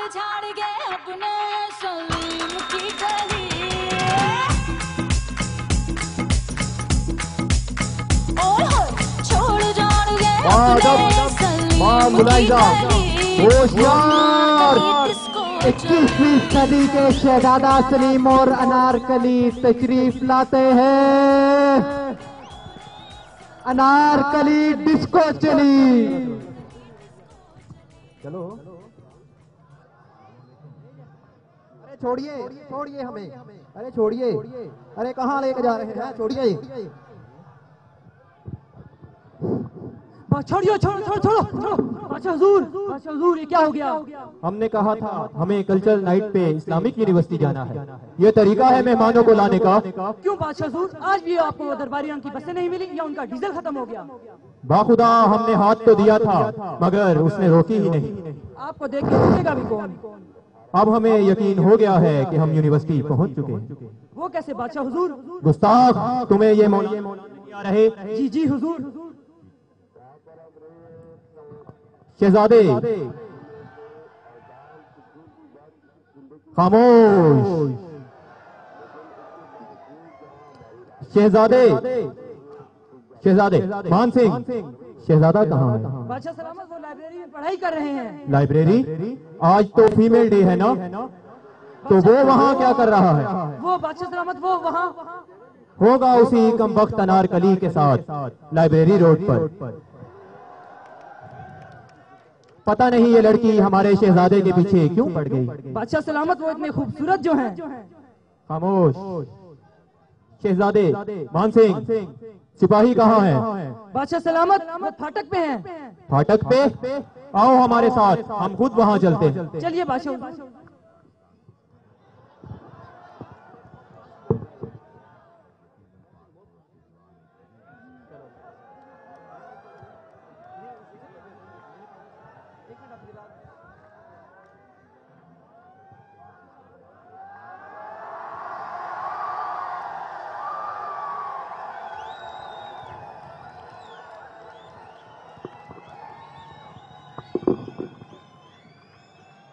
छाड़ गए अपने सलीम की गली। ओए छोड़ जाड़ गए अपने सलीम की गली। होशियार 21वीं सदी के शहजादा सलीम और अनारकली तशरीफ लाते हैं। अनारकली डिस्को चली। चलो अरे छोड़िए छोड़िए हमें, अरे छोड़िए, अरे कहाँ लेके जा रहे हैं, छोड़िए। छोड़िए छोड़ो छोड़ो छोड़ो छोड़ो। अच्छा हुजूर ये क्या हो गया? हमने कहा था हमें कल्चरल नाइट पे इस्लामिक यूनिवर्सिटी जाना है, ये तरीका है मेहमानों को लाने का। क्यों बादशाह हुजूर, आज भी आपको दरबारी रंग की बसें नहीं मिली या उनका डीजल खत्म हो गया? बाखुदा हमने हाथ तो दिया था मगर उसने रोकी ही नहीं। आपको देख के रोकेगा भी कौन? अब हमें यकीन हो गया है कि हम यूनिवर्सिटी पहुंच चुके हैं। वो कैसे बादशाह हुजूर? गुस्ताख, तुम्हें ये मौलवी नहीं आ रहे? जी जी हुजूर। शहजादे खामोश। शहजादे मान सिंह, शहजादा कहाँ है? बादशाह सलामत वो लाइब्रेरी में पढ़ाई कर रहे हैं। लाइब्रेरी? आज तो फीमेल डे है ना, तो वो वहाँ क्या कर रहा है? वो बादशाह सलामत वो वहाँ होगा उसी कमबख्त अनारकली के साथ लाइब्रेरी रोड पर। पता नहीं ये लड़की हमारे शहजादे के पीछे क्यों पड़ गई। बादशाह सलामत वो इतने खूबसूरत जो हैं। खामोश। शहजादे मान सिंह, सिपाही कहाँ है? बादशाह सलामत वो फाटक पे हैं। फाटक पे? आओ हमारे साथ, हम खुद वहाँ चलते हैं। चलिए बादशाह।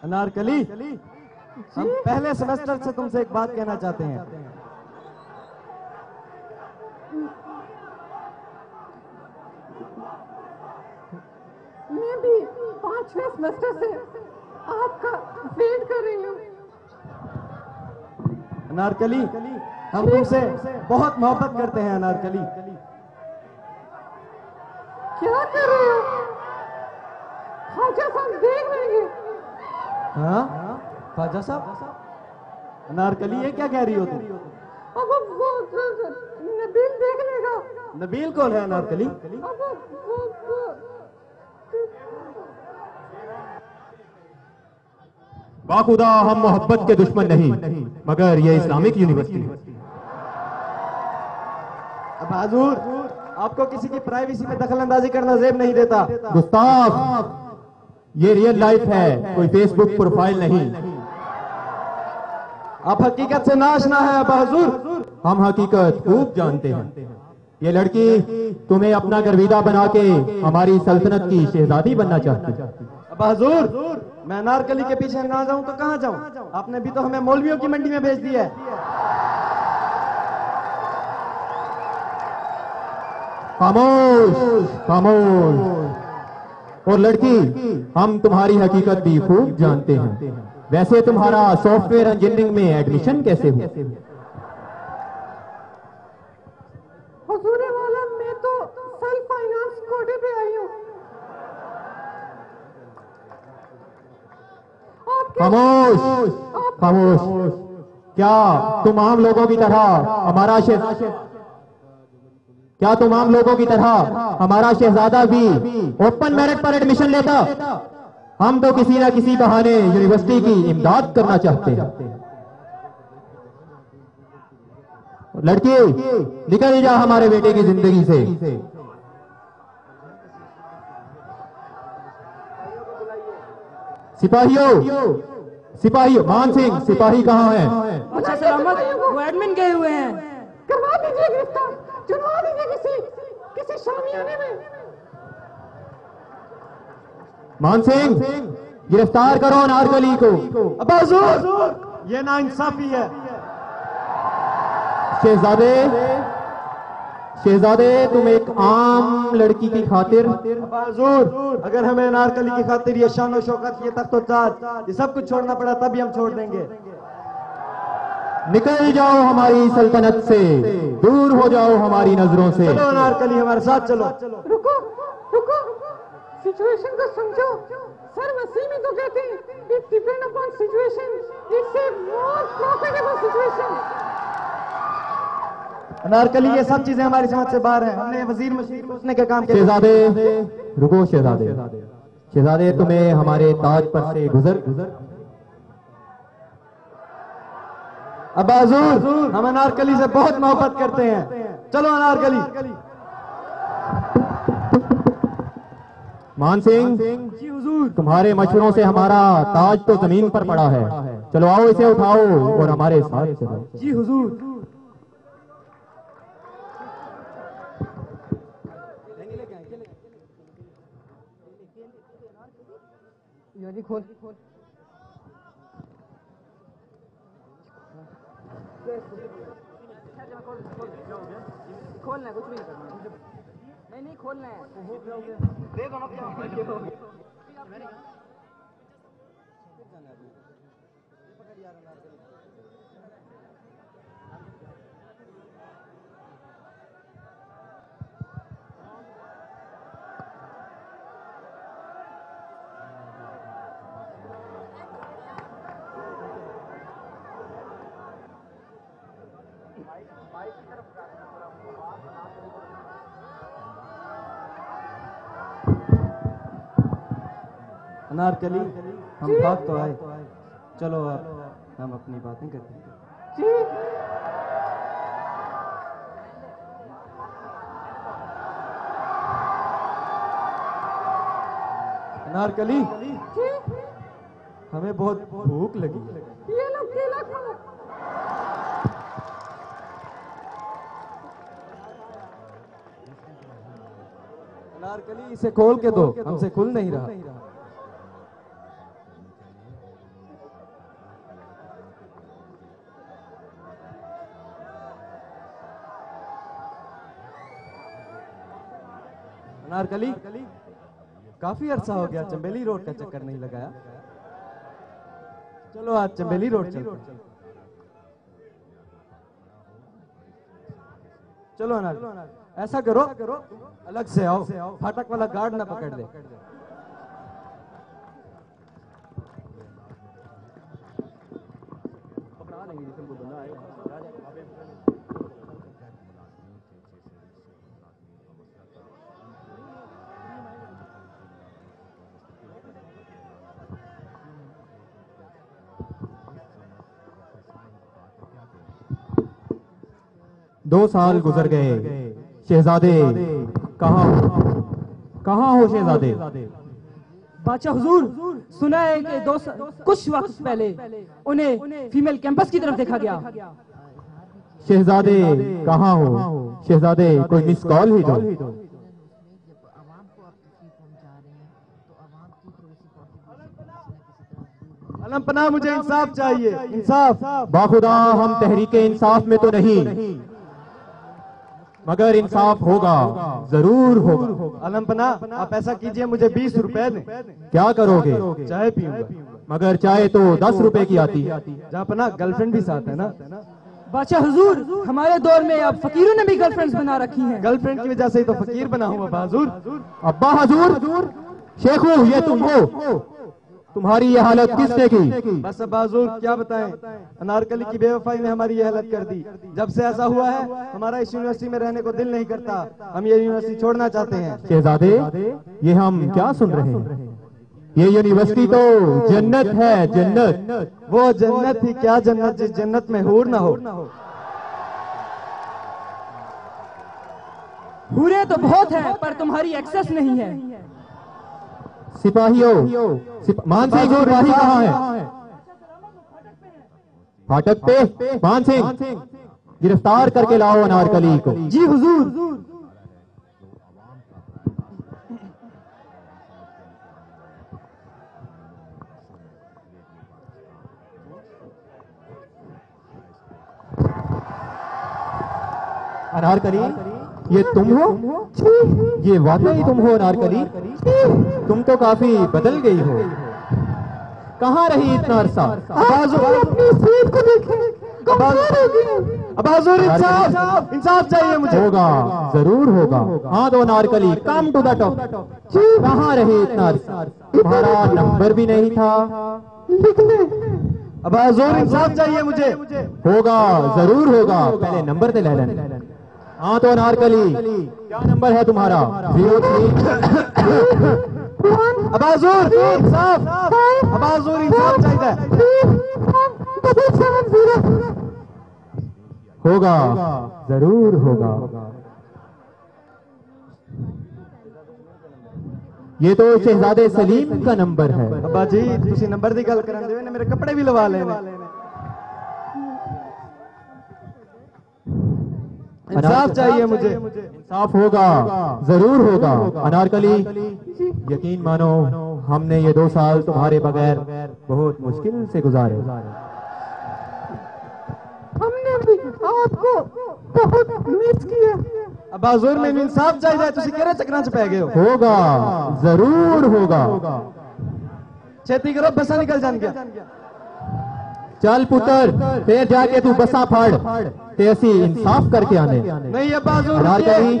अनारकली, हम पहले सेमेस्टर से तुमसे एक बात कहना चाहते हैं। मैं भी 5वें सेमेस्टर से आपका वेट कर रही हूँ। अनारकली, हम तुमसे बहुत मोहब्बत करते हैं। अनारकली, क्या कर रहे हो? ख्वाजा साहब देख लेंगे। हाँ ख्वाजा साहब? अनारकली ये क्या कह रही हो तुम? अब वो नबील देख लेगा। नबील कौन है अनारकली? अब वो बाखुदा हम मोहब्बत के दुश्मन नहीं, मगर ये इस्लामिक यूनिवर्सिटी है। अब हुजूर, आपको किसी की प्राइवेसी में दखल अंदाजी करना जेब नहीं देता। गुस्ताख, ये रियल लाइफ है, कोई फेसबुक प्रोफाइल नहीं। आप हकीकत से नाशना है अब हुजूर। हम हकीकत खूब जानते हैं। ये लड़की तुम्हें अपना गर्विदा बना के हमारी सल्तनत की शहजादी बनना चाहती है। अब हुजूर, मैं अनारकली के पीछे ना जाऊं तो कहां जाऊं? आपने भी तो हमें मौलवियों की मंडी में भेज दिया है। खामोश खामोश। और लड़की, हम तुम्हारी हकीकत भी खूब जानते हैं। वैसे तुम्हारा सॉफ्टवेयर इंजीनियरिंग में एडमिशन कैसे हुआ? हुजूर वाला, मैं तो सेल्फ फाइनेंस कोटे पे आई हूँ। खामोश खामोश। क्या तुम आम लोगों की तरह हमारा शहजादा भी ओपन मेरिट पर एडमिशन लेता? हम तो किसी ना किसी बहाने यूनिवर्सिटी की इमदाद करना चाहते हैं। लड़की, निकल जा हमारे बेटे की जिंदगी से। सिपाहियों, मान सिंह, सिपाही कहाँ है? अच्छा सलामत, वो एडमिन गए हुए हैं। करवा दीजिए गिरफ्तार, चुनवा दीजिए किसी शामियाने में। मान सिंह, गिरफ्तार करो अनारकली को। अब्बा हुजूर, ये नाइंसाफी है। शहजादे, शहजादे, तुम एक आम लड़की की खातिर, अब्बा हुजूर, अगर हमें अनारकली की खातिर ये शान और शौकत, ये तख्त और ताज, ये सब कुछ छोड़ना पड़ा तभी हम छोड़ देंगे। निकल जाओ हमारी सल्तनत से, दूर हो जाओ हमारी नजरों से। चलो अनारकली, हमारे साथ चलो। रुको रुको, सिचुएशन को समझो। सर वसीम ही तो कहते हैं, it depend upon situation, it's a more profitable situation. Anarkali, ये सब चीजें हमारी समझ से बाहर हैं। हमने वजीर मशीर पूछने के काम किया। शहजादे रुको, शहजादे, शहजादे तुम्हें हमारे ताज पर से गुजर। अब्बा हुजूर, हम अनारकली से बहुत मोहब्बत करते हैं। चलो अनारकली। मान सिंह, जी हुजूर। तुम्हारे मशवरों से हमारा ताज तो जमीन पर पड़ा है। चलो आओ, इसे उठाओ और हमारे साथ चलो। जी हुजूर। खोल खोलना है, कुछ भी नहीं करना। नहीं खोलना है, दे दो ना। अनारकली, हम भाग तो आए, चलो अब हम अपनी बातें करते हैं। अनारकली, हमें बहुत भूख लगी है। ये लो केला खाओ। अनारकली, इसे खोल के दो, हमसे खुल नहीं रहा। अनारकली, काफी अरसा हो गया चंबेली रोड का चक्कर नहीं लगाया। चलो आज चंबेली रोड चलते हैं। चलो अनारकली, ऐसा करो, अलग से आओ, फाटक वाला गार्ड ना पकड़ ले। दो साल गुजर गए। शहजादे कहाँ हो शहजादे? बादशाह हुजूर, सुना है कि कुछ वक्त पहले उन्हें फीमेल कैंपस की तरफ देखा गया। शहजादे कहाँ हो? शहजादे कोई मिस कॉल ही दो। अलमपना, मुझे इंसाफ चाहिए, इंसाफ। बाखुदा हम तहरीके इंसाफ में तो नहीं, मगर इंसाफ होगा, जरूर होगा। अलमपना, आप ऐसा कीजिए, मुझे 20 रुपए दें। क्या करोगे? चाय पीऊंगा। मगर चाय तो 10 रुपए की आती है। जहाँपना, गर्लफ्रेंड भी साथ है ना। बादशाह हुजूर, हमारे दौर में अब फकीरों ने भी गर्लफ्रेंड्स बना रखी हैं। गर्लफ्रेंड की वजह से ही तो फकीर बना हूँ अब्बा हुजूर। अब्बा हुजूर, शेखू ये तुम हो? तुम्हारी ये हालत किसने की? बस अब्बा हुजूर, क्या बताएं, अनारकली की बेवफाई ने हमारी ये हालत कर दी। जब से ऐसा हुआ है, हमारा इस यूनिवर्सिटी में रहने को दिल नहीं करता। हम ये यूनिवर्सिटी छोड़ना चाहते हैं। शहजादे, ये हम क्या सुन रहे हैं? ये यूनिवर्सिटी तो जन्नत है, जन्नत। वो जन्नत ही क्या जन्नत, जिस जन्नत में हूर ना हो। हूरें तो बहुत हैं, पर तुम्हारी एक्सेस नहीं है। सिपाहियों, मान सिंह सिपाही कहाँ है? फाटक पे। मान सिंह, गिरफ्तार करके लाओ अनारकली को। जी हुजूर। अनारकली, ये तुम हो? ये वाकई तुम हो अनारकली? तुम तो काफी बदल गई हो। कहाँ रही इतना अरसा? अपनी सीट को देखें, अब हुजूर इंसाफ चाहिए मुझे। होगा, जरूर होगा। हाँ तो Anarkali, come to the top. कहाँ रही इतना अरसा? तुम्हारा नंबर भी नहीं था। लिख ले। अब हुजूर इंसाफ चाहिए मुझे। होगा, जरूर होगा। पहले नंबर दे लेलन। हाँ तो अनारकली, क्या नंबर है तुम्हारा? 03। अब हुजूर इंसाफ, अब हुजूर इंसाफ चाहिए। होगा, जरूर होगा। ये तो शहजादे सलीम का नंबर है। अब्बा जी तुसी नंबर दी गल करन दे, मेरे कपड़े भी लवा लेने। इंसाफ चाहिए मुझे। इंसाफ होगा, जरूर होगा। अनारकली, यकीन मानो हमने ये 2 साल तुम्हारे बगैर बहुत मुश्किल से गुजारे। हमने भी आपको बहुत मिस किया। अब हुजूर में इंसाफ चाहिए, तुसी केरे चक्करां च पै गए हो। होगा, जरूर होगा। छेती करो, बसा निकल जान गया। चल पुत्र, फिर जाके तू बसा फाड़ ते असी इंसाफ करके आने। नहीं अब हुजूर अनारकली,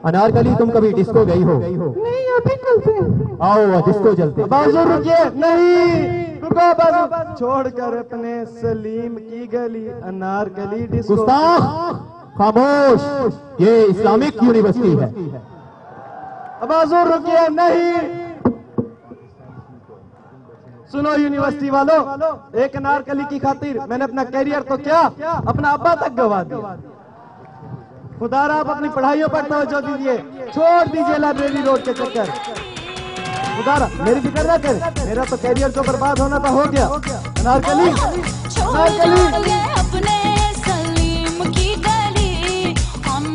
अनारकली तुम कभी डिस्को गई हो? नहीं अभी चलते हैं। आओ डिस्को चलते। अब हुजूर रुकिए, नहीं रुको बाजू, छोड़कर अपने सलीम की गली अनारकली डिस्को। गुस्ताख, खामोश, ये इस्लामिक यूनिवर्सिटी है। अब हुजूर रुकिए, नहीं सुनो यूनिवर्सिटी वालों, एक अनारकली की खातिर मैंने अपना कैरियर तो क्या, अपना अब्बा तक गवा दिया। खुदारा आप अपनी पढ़ाइयों पर तवज्जो दीजिए, छोड़ दीजिए लाइब्रेरी रोड के चक्कर। खुदारा मेरी फिक्र ना करे, मेरा तो कैरियर जो बर्बाद होना था हो गया। अनारकली, अनारकली,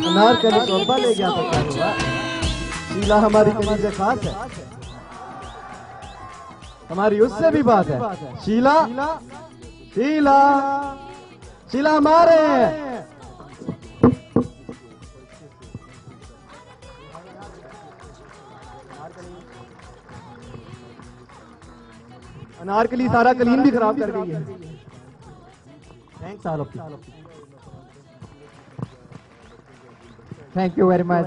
अनारकली को अब्बा ले गया तो क्या हुआ? शीला हमारी कलीज़े खास है, हमारी उससे भी बात है। शीला, शीला, शीला हमारे हैं। अनारकली सारा कलीन भी खराब कर गई है। Thanks all of you. Thank you very much.